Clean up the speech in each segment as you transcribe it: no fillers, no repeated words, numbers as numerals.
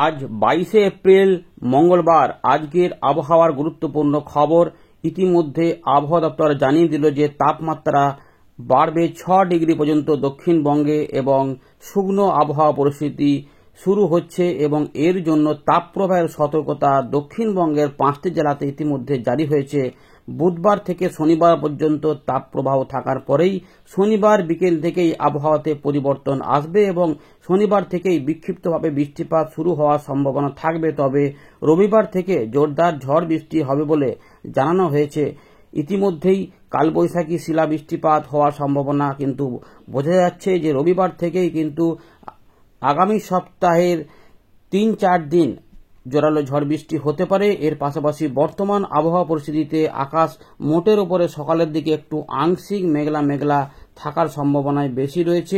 আজ 22শে এপ্রিল মঙ্গলবার। আজকের আবহাওয়ার গুরুত্বপূর্ণ খবর। ইতিমধ্যে আবহাওয়া দপ্তর জানিয়ে দিল যে তাপমাত্রা বাড়বে 6 ডিগ্রি পর্যন্ত দক্ষিণবঙ্গে এবং শুকনো আবহাওয়া পরিস্থিতি শুরু হচ্ছে এবং এর জন্য তাপপ্রবাহের সতর্কতা দক্ষিণবঙ্গের 5টি জেলাতে ইতিমধ্যে জারি হয়েছে। বুধবার থেকে শনিবার পর্যন্ত তাপপ্রবাহ থাকার পরেই শনিবার বিকেল থেকেই আবহাওয়াতে পরিবর্তন আসবে এবং শনিবার থেকেই বিক্ষিপ্তভাবে বৃষ্টিপাত শুরু হওয়ার সম্ভাবনা থাকবে। তবে রবিবার থেকে জোরদার ঝড় বৃষ্টি হবে বলে জানানো হয়েছে। ইতিমধ্যেই কালবৈশাখী শিলা বৃষ্টিপাত হওয়ার সম্ভাবনা কিন্তু বোঝা যাচ্ছে যে রবিবার থেকেই কিন্তু আগামী সপ্তাহের 3-4 দিন জোরালো ঝড় বৃষ্টি হতে পারে। এর পাশাপাশি বর্তমান আবহাওয়া পরিস্থিতিতে আকাশ মোটের উপরে সকালের দিকে একটু আংশিক মেঘলা মেঘলা থাকার সম্ভাবনায় বেশি রয়েছে।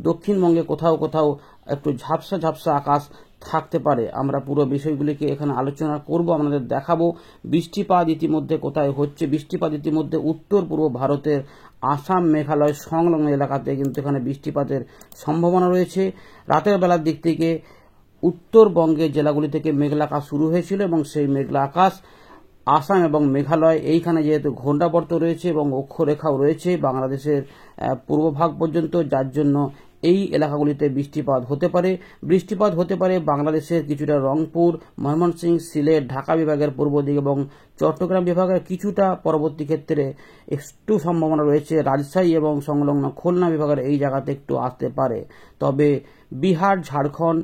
দক্ষিণবঙ্গে কোথাও কোথাও একটু ঝাপসা ঝাপসা আকাশ থাকতে পারে। আমরা পুরো বিষয়গুলিকে এখানে আলোচনা করব, আপনাদের দেখাবো বৃষ্টিপাত ইতিমধ্যে কোথায় হচ্ছে। বৃষ্টিপাত ইতিমধ্যে উত্তর পূর্ব ভারতের আসাম মেঘালয় সংলগ্ন এলাকাতে কিন্তু এখানে বৃষ্টিপাতের সম্ভাবনা রয়েছে। রাতের বেলার দিক থেকে উত্তরবঙ্গের জেলাগুলি থেকে মেঘলা আকাশ শুরু হয়েছিল এবং সেই মেঘলা আকাশ আসাম এবং মেঘালয় এইখানে যেহেতু ঘূর্ণাবর্ত রয়েছে এবং অক্ষরেখাও রয়েছে বাংলাদেশের পূর্বভাগ পর্যন্ত, যার জন্য এই এলাকাগুলিতে বৃষ্টিপাত হতে পারে বাংলাদেশের কিছুটা রংপুর, ময়মনসিংহ, সিলেট, ঢাকা বিভাগের পূর্ব দিক এবং চট্টগ্রাম বিভাগের কিছুটা পরবর্তী ক্ষেত্রে একটু সম্ভাবনা রয়েছে। রাজশাহী এবং সংলগ্ন খুলনা বিভাগের এই জায়গাতে একটু আসতে পারে। তবে বিহার, ঝাড়খণ্ড,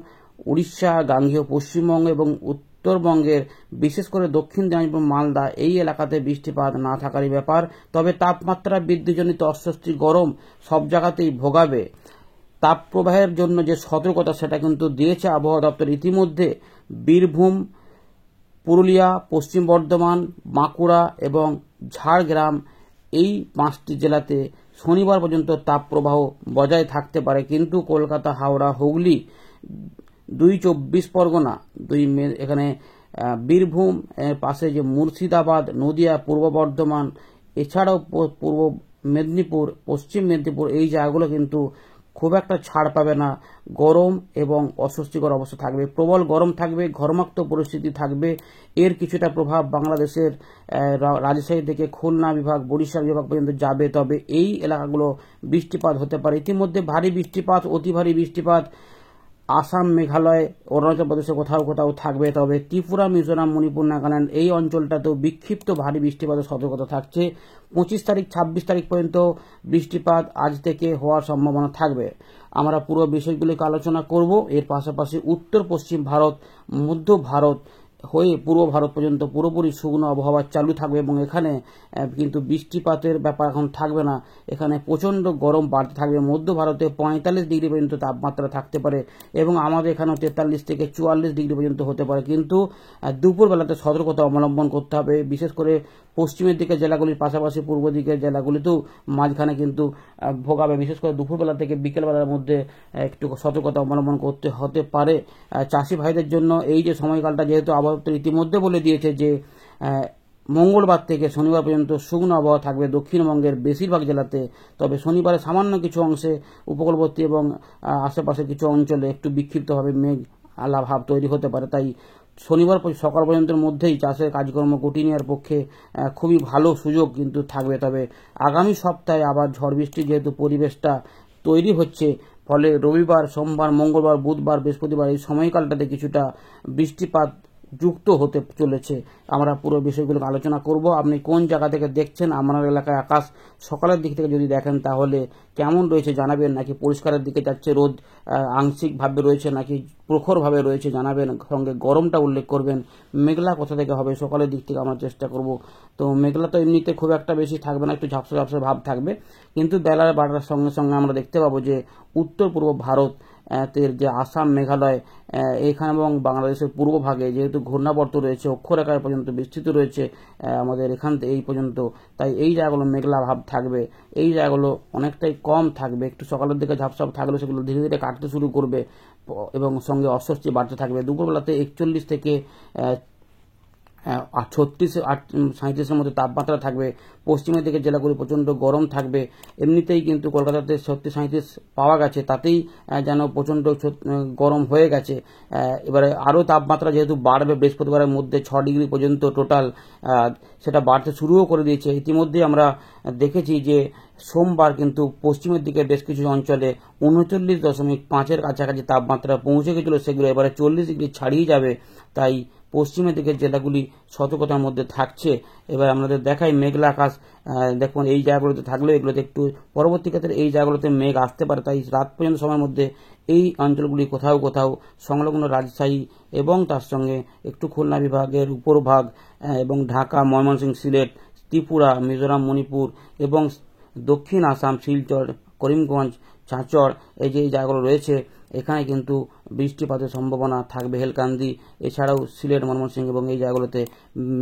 উড়িষ্যা, গাঙ্গেয় পশ্চিমবঙ্গ এবং উত্তরবঙ্গের বিশেষ করে দক্ষিণ দিনাজপুর, মালদা এই এলাকাতে বৃষ্টিপাত না থাকারই ব্যাপার। তবে তাপমাত্রা বৃদ্ধিজনিত অস্বস্তি গরম সব জায়গাতেই ভোগাবে। তাপপ্রবাহের জন্য যে সতর্কতা সেটা কিন্তু দিয়েছে আবহাওয়া দপ্তর ইতিমধ্যে। বীরভূম, পুরুলিয়া, পশ্চিম বর্ধমান, বাঁকুড়া এবং ঝাড়গ্রাম এই 5টি জেলাতে শনিবার পর্যন্ত তাপপ্রবাহ বজায় থাকতে পারে। কিন্তু কলকাতা, হাওড়া, হুগলি, 2 24 পরগনা, এখানে বীরভূম পাশে যে মুর্শিদাবাদ, নদিয়া, পূর্ব বর্ধমান, এছাড়াও পূর্ব মেদিনীপুর, পশ্চিম মেদিনীপুর এই জায়গাগুলো কিন্তু খুব একটা ছাড় পাবে না। গরম এবং অস্বস্তিকর অবস্থা থাকবে, প্রবল গরম থাকবে, ঘর্মাক্ত পরিস্থিতি থাকবে। এর কিছুটা প্রভাব বাংলাদেশের রাজশাহী থেকে খুলনা বিভাগ, বরিশাল বিভাগ পর্যন্ত যাবে। তবে এই এলাকাগুলো বৃষ্টিপাত হতে পারে। ইতিমধ্যে ভারী বৃষ্টিপাত, অতি ভারী বৃষ্টিপাত আসাম, মেঘালয়, অরুণাচল প্রদেশে কোথাও কোথাও থাকবে। তবে ত্রিপুরা, মিজোরাম, মণিপুর, নাগাল্যান্ড এই অঞ্চলটাতেও বিক্ষিপ্ত ভারী বৃষ্টিপাতের সতর্কতা থাকছে। 25 তারিখ 26 তারিখ পর্যন্ত বৃষ্টিপাত আজ থেকে হওয়ার সম্ভাবনা থাকবে। আমরা পুরো বিষয়গুলিকে আলোচনা করব। এর পাশাপাশি উত্তর পশ্চিম ভারত, মধ্য ভারত হয়ে পূর্ব ভারত পর্যন্ত পুরোপুরি শুকনো আবহাওয়া চালু থাকবে এবং এখানে কিন্তু বৃষ্টিপাতের ব্যাপার এখন থাকবে না। এখানে প্রচণ্ড গরম বাড়তে থাকবে। মধ্য ভারতে 45 ডিগ্রি পর্যন্ত তাপমাত্রা থাকতে পারে এবং আমাদের এখানেও 43 থেকে 44 ডিগ্রি পর্যন্ত হতে পারে। কিন্তু দুপুরবেলাতে সতর্কতা অবলম্বন করতে হবে। বিশেষ করে পশ্চিমের দিকের জেলাগুলির পাশাপাশি পূর্ব দিকের জেলাগুলিতেও মাঝখানে কিন্তু ভোগাবে। বিশেষ করে দুপুরবেলা থেকে বিকেলবেলার মধ্যে একটু সতর্কতা অবলম্বন করতে হতে পারে চাষি ভাইদের জন্য। এই যে সময়কালটা যেহেতু আবহাওয়া ইতিমধ্যে বলে দিয়েছে যে মঙ্গলবার থেকে শনিবার পর্যন্ত শুকনো আবহাওয়া থাকবে দক্ষিণবঙ্গের বেশিরভাগ জেলাতে। তবে শনিবারে সামান্য কিছু অংশে উপকূলবর্তী এবং আশেপাশের কিছু অঞ্চলে একটু বিক্ষিপ্তভাবে মেঘ আলা ভাব তৈরি হতে পারে। তাই শনিবার সকাল পর্যন্তের মধ্যেই চাষের কাজকর্ম গুটিয়ে নেওয়ার পক্ষে খুবই ভালো সুযোগ কিন্তু থাকবে। তবে আগামী সপ্তাহে আবার ঝড় বৃষ্টির যেহেতু পরিবেশটা তৈরি হচ্ছে, ফলে রবিবার, সোমবার, মঙ্গলবার, বুধবার, বৃহস্পতিবার এই সময়কালটাতে কিছুটা বৃষ্টিপাত যুক্ত হতে চলেছে। আমরা পুরো বিষয়গুলো আলোচনা করব। আপনি কোন জায়গা থেকে দেখছেন, আপনার এলাকায় আকাশ সকালের দিক থেকে যদি দেখেন তাহলে কেমন রয়েছে জানাবেন, নাকি পরিষ্কারের দিকে যাচ্ছে, রোদ আংশিকভাবে রয়েছে নাকি প্রখরভাবে রয়েছে জানাবেন। সঙ্গে গরমটা উল্লেখ করবেন। মেঘলা কোথা থেকে হবে সকালের দিক থেকে আমরা চেষ্টা করব। তো মেঘলা তো এমনিতে খুব একটা বেশি থাকবে না, একটু ঝাপসা ঝাপসা ভাব থাকবে। কিন্তু বেলার বাড়ার সঙ্গে সঙ্গে আমরা দেখতে পাবো যে উত্তর পূর্ব ভারত যে আসাম, মেঘালয় এখানে এবং বাংলাদেশের পূর্ব ভাগে যেহেতু ঘূর্ণাবর্ত রয়েছে, অক্ষরেখায় পর্যন্ত বিস্তৃত রয়েছে আমাদের এখান থেকে এই পর্যন্ত, তাই এই জায়গাগুলো মেঘলা ভাব থাকবে। এই জায়গাগুলো অনেকটাই কম থাকবে। একটু সকালের দিকে ঝাপসা থাকলে সেগুলো ধীরে ধীরে কাটতে শুরু করবে এবং সঙ্গে অস্বস্তি বাড়তে থাকবে। দুপুরবেলাতে 41 থেকে 36 37-এর মধ্যে তাপমাত্রা থাকবে। পশ্চিমের দিকের জেলাগুলি প্রচণ্ড গরম থাকবে। এমনিতেই কিন্তু কলকাতাতে 36-37 পাওয়া গেছে, তাতেই যেন প্রচণ্ড গরম হয়ে গেছে। এবারে আরও তাপমাত্রা যেহেতু বাড়বে, বৃহস্পতিবারের মধ্যে 6 ডিগ্রি পর্যন্ত টোটাল সেটা বাড়তে শুরুও করে দিয়েছে। ইতিমধ্যেই আমরা দেখেছি যে সোমবার কিন্তু পশ্চিমের দিকে বেশ কিছু অঞ্চলে 39.5-এর কাছাকাছি তাপমাত্রা পৌঁছে গেছিল, সেগুলো এবারে 40 ডিগ্রি ছাড়িয়ে যাবে। তাই পশ্চিমের দিকের জেলাগুলি সতর্কতার মধ্যে থাকছে। এবার আমাদের দেখাই মেঘলা আকাশ। দেখুন এই জায়গাগুলোতে থাকলেও এগুলোতে একটু পরবর্তী ক্ষেত্রে এই জায়গাগুলোতে মেঘ আসতে পারে, তাই রাত পর্যন্ত সময়ের মধ্যে এই অঞ্চলগুলি কোথাও কোথাও সংলগ্ন রাজশাহী এবং তার সঙ্গে একটু খুলনা বিভাগের উপরভাগ এবং ঢাকা, ময়মনসিংহ, সিলেট, ত্রিপুরা, মিজোরাম, মণিপুর এবং দক্ষিণ আসাম, শিলচর, করিমগঞ্জ, চাঁচড়, এই যে জায়গাগুলো রয়েছে এখানে কিন্তু বৃষ্টিপাতের সম্ভাবনা থাকবে। হেলকান্দি এছাড়াও সিলেট, ময়মনসিংহ এবং এই জায়গাগুলোতে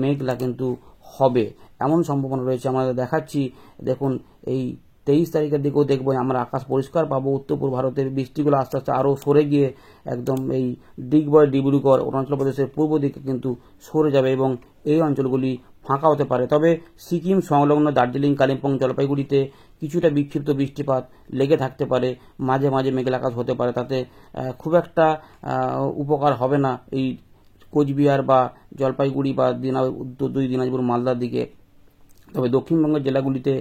মেঘলা কিন্তু হবে, এমন সম্ভাবনা রয়েছে। আমরা দেখাচ্ছি, দেখুন এই 23 তারিখের দিকেও দেখবো আমরা আকাশ পরিষ্কার পাবো। উত্তর পূর্ব ভারতের বৃষ্টিগুলো আস্তে আস্তে আরও সরে গিয়ে একদম এই ডিগবয়, ডিব্রুগড়, অরুণাচল প্রদেশের পূর্ব দিকে কিন্তু সরে যাবে এবং এই অঞ্চলগুলি ফাঁকা হতে পারে। তবে সিকিম সংলগ্ন দার্জিলিং, কালিম্পং, জলপাইগুড়িতে কিছুটা বিক্ষিপ্ত বৃষ্টিপাত লেগে থাকতে পারে, মাঝে মাঝে মেঘলা আকাশ হতে পারে, তাতে খুব একটা উপকার হবে না এই কোচবিহার বা জলপাইগুড়ি বা দিনাজপুর, মালদার দিকে। তবে দক্ষিণবঙ্গের জেলাগুলিতে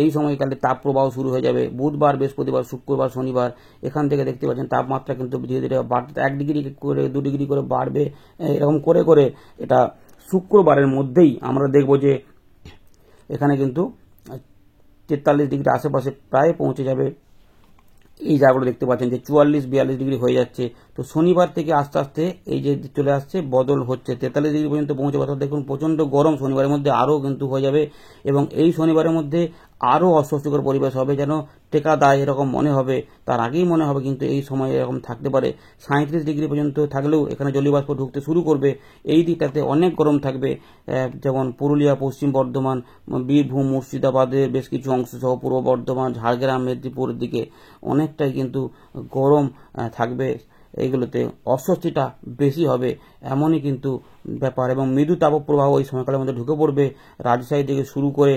এই সময়কালে তাপপ্রবাহ শুরু হয়ে যাবে। বুধবার, বৃহস্পতিবার, শুক্রবার, শনিবার এখান থেকে দেখতে পাচ্ছেন তাপমাত্রা কিন্তু ধীরে ধীরে বাড়তে 1 ডিগ্রি করে 2 ডিগ্রি করে বাড়বে। এরকম করে করে এটা শুক্রবারের মধ্যেই আমরা দেখব যে এখানে কিন্তু 43 ডিগ্রি আশেপাশে প্রায় পৌঁছে যাবে। এই জায়গাগুলো দেখতে পাচ্ছেন যে 44-42 ডিগ্রি হয়ে যাচ্ছে। তো শনিবার থেকে আস্তে আস্তে এই যে চলে আসছে, বদল হচ্ছে, 43 ডিগ্রি পর্যন্ত পৌঁছে। অর্থাৎ দেখুন প্রচণ্ড গরম শনিবারের মধ্যে আরও কিন্তু হয়ে যাবে এবং এই শনিবারের মধ্যে আরও অস্বস্তিকর পরিবেশ হবে, যেন টেকা দায় এরকম মনে হবে। তার আগেই মনে হবে কিন্তু এই সময় এরকম থাকতে পারে। 37 ডিগ্রি পর্যন্ত থাকলেও এখানে জলীয়বাষ্প ঢুকতে শুরু করবে। এই দিকটাতে অনেক গরম থাকবে, যেমন পুরুলিয়া, পশ্চিম বর্ধমান, বীরভূম, মুর্শিদাবাদের বেশ কিছু অংশ সহ পূর্ব বর্ধমান, ঝাড়গ্রাম, মেদিনীপুরের দিকে অনেকটাই কিন্তু গরম থাকবে। এইগুলোতে অস্বস্তিটা বেশি হবে, এমনই কিন্তু ব্যাপার। এবং মৃদু তাপপ্রবাহ এই সময়কালের মধ্যে ঢুকে পড়বে। রাজশাহী থেকে শুরু করে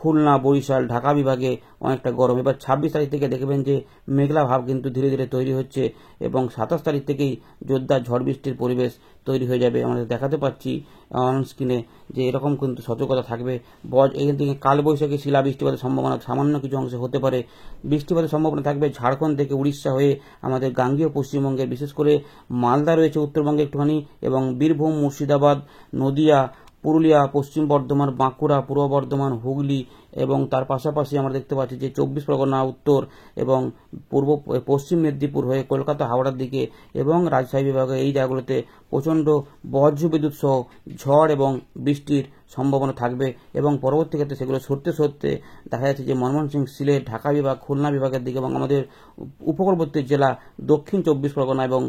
খুলনা, বরিশাল, ঢাকা বিভাগে অনেকটা গরম। এবার 26 তারিখ থেকে দেখবেন যে মেঘলা ভাব কিন্তু ধীরে ধীরে তৈরি হচ্ছে এবং 27 তারিখ থেকেই জোরদার ঝড় বৃষ্টির পরিবেশ তৈরি হয়ে যাবে। আমাদের দেখাতে পাচ্ছি অন স্ক্রিনে যে এরকম কিন্তু সতর্কতা থাকবে। এখান থেকে কালবৈশাখী শিলা বৃষ্টিপাতের সম্ভাবনা সামান্য কিছু অংশে হতে পারে। বৃষ্টিপাতের সম্ভাবনা থাকবে ঝাড়খণ্ড থেকে উড়িষ্যা হয়ে আমাদের গাঙ্গেয় পশ্চিমবঙ্গের, বিশেষ করে মালদা রয়েছে উত্তরবঙ্গে একটুখানি, এবং বীরভূম, মুর্শিদাবাদ, নদিয়া, পুরুলিয়া, পশ্চিম বর্ধমান, বাঁকুড়া, পূর্ব বর্ধমান, হুগলি এবং তার পাশাপাশি আমরা দেখতে পাচ্ছি যে 24 পরগনা উত্তর এবং পশ্চিম মেদিনীপুর হয়ে কলকাতা, হাওড়ার দিকে এবং রাজশাহী বিভাগে এই জায়গাগুলোতে প্রচণ্ড বজ্রবিদ্যুৎ সহ ঝড় এবং বৃষ্টির সম্ভাবনা থাকবে এবং পরবর্তী ক্ষেত্রে সেগুলো সরতে সরতে দেখা যাচ্ছে যে ময়মনসিংহ, সিলেট, ঢাকা বিভাগ, খুলনা বিভাগের দিকে এবং আমাদের উপকূলবর্তী জেলা দক্ষিণ 24 পরগনা এবং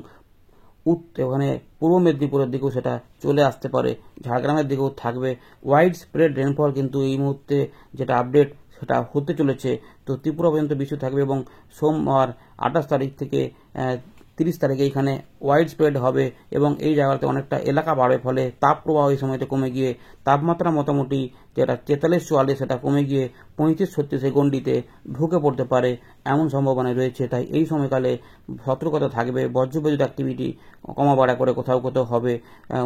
ওখানে পূর্ব মেদিনীপুরের দিকেও সেটা চলে আসতে পারে। ঝাড়গ্রামের দিকেও থাকবে। ওয়াইড স্প্রেড রেনফল কিন্তু এই মুহূর্তে যেটা আপডেট সেটা হতে চলেছে। তো ত্রিপুরা পর্যন্ত বৃষ্টি থাকবে এবং সোমবার 28 তারিখ থেকে 30 তারিখে এখানে ওয়াইড স্প্রেড হবে এবং এই জায়গাতে অনেকটা এলাকা বাড়বে, ফলে তাপপ্রবাহ এই সময়তে কমে গিয়ে তাপমাত্রা মোটামুটি যেটা 43-44 সেটা কমে গিয়ে 35-36 গণ্ডিতে ঢুকে পড়তে পারে, এমন সম্ভাবনা রয়েছে। তাই এই সময়কালে সতর্কতা থাকবে। বজ্রবিদ্যুৎ অ্যাক্টিভিটি কমা বাড়া করে কোথাও কোথাও হবে।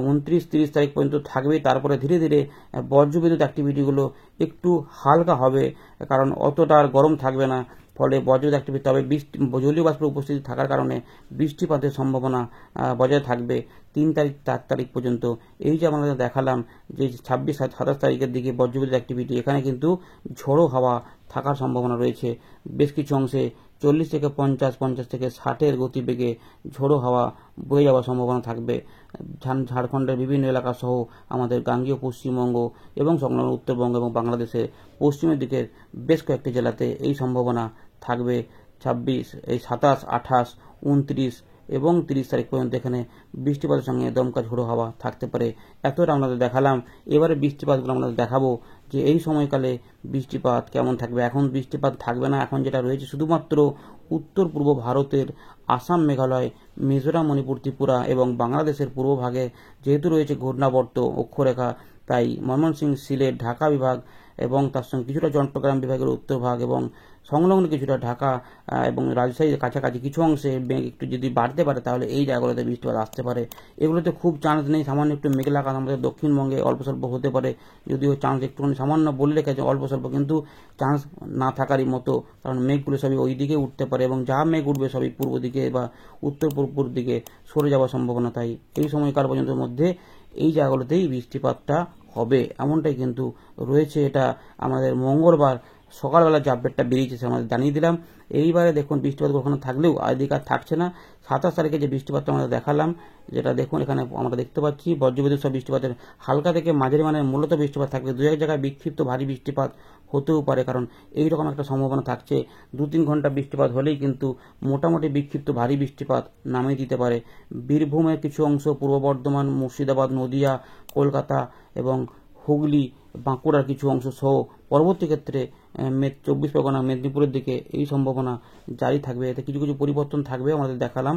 29-30 তারিখ পর্যন্ত থাকবেই, তারপরে ধীরে ধীরে বজ্রবিদ্যুৎ অ্যাক্টিভিটিগুলো একটু হালকা হবে, কারণ অতটা আর গরম থাকবে না, ফলে বজ্রবিদ্যুৎ অ্যাক্টিভিটি। তবে জলীয় বাষ্পের উপস্থিতি থাকার কারণে বৃষ্টিপাতের সম্ভাবনা বজায় থাকবে 3 তারিখ 4 তারিখ পর্যন্ত। এই যে আমরা দেখালাম যে 26-27 তারিখের দিকে বজ্রবিদ্যুৎ অ্যাক্টিভিটি, এখানে কিন্তু ঝোড়ো হাওয়া থাকার সম্ভাবনা রয়েছে। বেশ কিছু অংশে 40 থেকে 50, 50 থেকে 60-এর গতিবেগে ঝোড়ো হাওয়া বয়ে যাওয়ার সম্ভাবনা থাকবে। ঝাড়খণ্ডের বিভিন্ন এলাকা সহ আমাদের গাঙ্গেয় পশ্চিমবঙ্গ এবং সংলগ্ন উত্তরবঙ্গ এবং বাংলাদেশের পশ্চিমের দিকের বেশ কয়েকটি জেলাতে এই সম্ভাবনা থাকবে। 27, 27, 28, 29 এবং 30 তারিখ পর্যন্ত এখানে বৃষ্টিপাতের সঙ্গে দমকা ঝোড়ো হাওয়া থাকতে পারে। এতটা আমাদের দেখালাম। এবারে বৃষ্টিপাতগুলো আমরা দেখাবো যে এই সময়কালে বৃষ্টিপাত কেমন থাকবে। এখন বৃষ্টিপাত থাকবে না, এখন যেটা রয়েছে শুধুমাত্র উত্তর পূর্ব ভারতের আসাম, মেঘালয়, মিজোরাম, মণিপুর, ত্রিপুরা এবং বাংলাদেশের পূর্বভাগে যেহেতু রয়েছে ঘূর্ণাবর্ত অক্ষরেখা, তাই ময়মনসিংহ, সিলেট, ঢাকা বিভাগ এবং তার সঙ্গে কিছুটা চট্টগ্রাম বিভাগের উত্তর ভাগ এবং সংলগ্ন কিছুটা ঢাকা এবং রাজশাহীর কাছাকাছি কিছু অংশে মেঘ একটু যদি বাড়তে পারে তাহলে এই জায়গাগুলোতে বৃষ্টিপাত আসতে পারে। এগুলোতে খুব চান্স নেই, সামান্য একটু মেঘলা আকাশ আমাদের দক্ষিণবঙ্গে অল্প স্বল্প হতে পারে, যদিও চান্স একটুখানি সামান্য বলে রেখেছে অল্প স্বল্প, কিন্তু চান্স না থাকারই মতো, কারণ মেঘগুলো সবই ওই দিকে উঠতে পারে এবং যা মেঘ উঠবে সবই পূর্ব দিকে বা উত্তর পূর্ব দিকে সরে যাওয়ার সম্ভাবনা। তাই এই সময়কাল পর্যন্ত মধ্যে এই জায়গাগুলোতেই বৃষ্টিপাতটা হবে এমনটাই কিন্তু রয়েছে। এটা আমাদের মঙ্গলবার সকালবেলা যে আপডেটটা বেরিয়েছে সে আমাদের জানিয়ে দিলাম। এইবারে দেখুন বৃষ্টিপাত কখনো থাকলেও আদিকে আর থাকছে না। 27 তারিখে যে বৃষ্টিপাতটা আমরা দেখালাম, যেটা দেখুন এখানে আমরা দেখতে পাচ্ছি বজ্রবিদ্যুৎ সহ বৃষ্টিপাতের হালকা থেকে মাঝারি মানের মূলত বৃষ্টিপাত থাকবে, দু এক জায়গায় বিক্ষিপ্ত ভারী বৃষ্টিপাত হতেও পারে, কারণ এইরকম একটা সম্ভাবনা থাকছে। 2-3 ঘন্টা বৃষ্টিপাত হলেই কিন্তু মোটামুটি বিক্ষিপ্ত ভারী বৃষ্টিপাত নামিয়ে দিতে পারে। বীরভূমের কিছু অংশ, পূর্ব বর্ধমান, মুর্শিদাবাদ, নদিয়া, কলকাতা এবং হুগলি, বাঁকুড়ার কিছু অংশ সহ পরবর্তী ক্ষেত্রে 24 পরগনা, মেদিনীপুরের দিকে এই সম্ভাবনা জারি থাকবে। এতে কিছু কিছু পরিবর্তন থাকবে, আমাদের দেখালাম।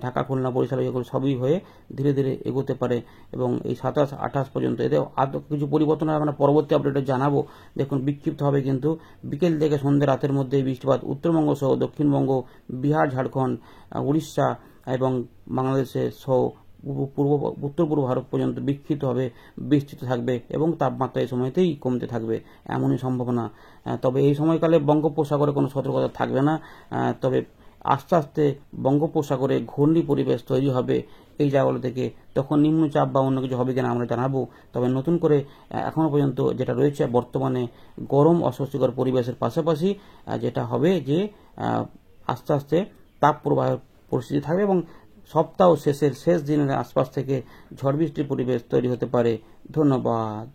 ঢাকা, খুলনা, বরিশাল এগুলো সবই হয়ে ধীরে ধীরে এগোতে পারে এবং এই 27-28 পর্যন্ত এতে আরও কিছু পরিবর্তন আমরা পরবর্তী আপডেটে জানাবো। দেখুন বিক্ষিপ্ত হবে কিন্তু বিকেল থেকে সন্ধ্যে রাতের মধ্যে বৃষ্টিপাত উত্তরবঙ্গ সহ দক্ষিণবঙ্গ, বিহার, ঝাড়খণ্ড, উড়িষ্যা এবং বাংলাদেশের সহ উত্তর পূর্ব ভারত পর্যন্ত বিক্ষিপ্তভাবে বৃষ্টিত থাকবে এবং তাপমাত্রা এই সময়তেই কমতে থাকবে এমনই সম্ভাবনা। তবে এই সময়কালে বঙ্গোপসাগরে কোনো সতর্কতা থাকবে না, তবে আস্তে আস্তে বঙ্গোপসাগরে ঘূর্ণি পরিবেশ তৈরি হবে এই জায়গাগুলো থেকে। তখন নিম্নচাপ বা অন্য কিছু হবে কিনা আমরা জানাবো। তবে নতুন করে এখনো পর্যন্ত যেটা রয়েছে বর্তমানে গরম অস্বস্তিকর পরিবেশের পাশাপাশি যেটা হবে যে আস্তে আস্তে তাপ প্রবাহের পরিস্থিতি থাকবে এবং সপ্তাহ শেষের শেষ দিনের আশপাশ থেকে ঝড় বৃষ্টির পরিবেশ তৈরি হতে পারে। ধন্যবাদ।